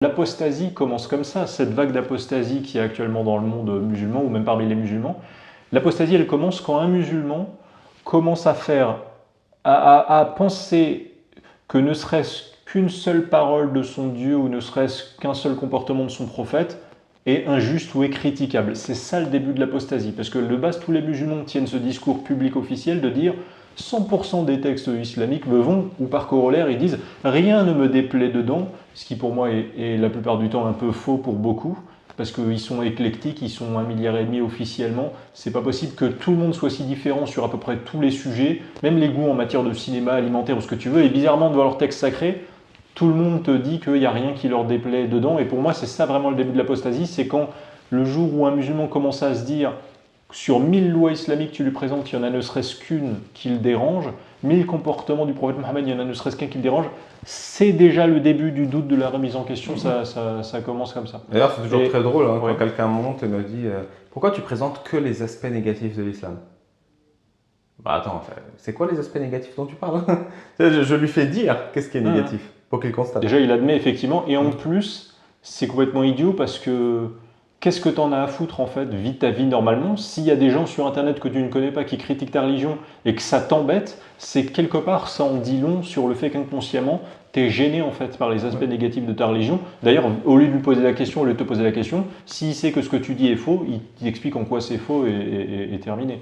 L'apostasie commence comme ça, cette vague d'apostasie qui est actuellement dans le monde musulman ou même parmi les musulmans. L'apostasie, elle commence quand un musulman commence à penser que ne serait-ce qu'une seule parole de son Dieu ou ne serait-ce qu'un seul comportement de son prophète est injuste ou est critiquable. C'est ça le début de l'apostasie, parce que de base, tous les musulmans tiennent ce discours public officiel de dire 100% des textes islamiques me vont, ou par corollaire, ils disent « rien ne me déplaît dedans », ce qui pour moi est la plupart du temps un peu faux pour beaucoup, parce qu'ils sont éclectiques, ils sont 1,5 milliard officiellement. C'est pas possible que tout le monde soit si différent sur à peu près tous les sujets, même les goûts en matière de cinéma, alimentaire ou ce que tu veux, et bizarrement devant leur texte sacré, tout le monde te dit qu'il n'y a rien qui leur déplaît dedans, et pour moi c'est ça vraiment le début de l'apostasie, c'est quand le jour où un musulman commence à se dire sur 1000 lois islamiques que tu lui présentes, il y en a ne serait-ce qu'une qui le dérange, 1000 comportements du prophète Mohammed, il y en a ne serait-ce qu'un qui le dérange, c'est déjà le début du doute, de la remise en question, ça commence comme ça. D'ailleurs, c'est toujours très drôle quand ouais. quelqu'un monte et me dit pourquoi tu présentes que les aspects négatifs de l'islam? Bah attends, c'est quoi les aspects négatifs dont tu parles? Je lui fais dire qu'est-ce qui est négatif pour qu'il constate. Déjà, il admet effectivement, et en plus, c'est complètement idiot parce que qu'est-ce que t'en as à foutre en fait? Vis ta vie normalement. S'il y a des gens sur internet que tu ne connais pas qui critiquent ta religion et que ça t'embête, c'est que quelque part ça en dit long sur le fait qu'inconsciemment t'es gêné en fait par les aspects négatifs de ta religion. D'ailleurs, au lieu de lui poser la question, au lieu de te poser la question, s'il sait que ce que tu dis est faux, il t'explique en quoi c'est faux et terminé.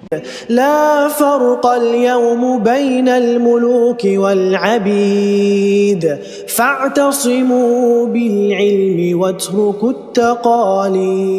لا فرق اليوم بين الملوك والعبيد فاعتصموا بالعلم واتركوا التقاليد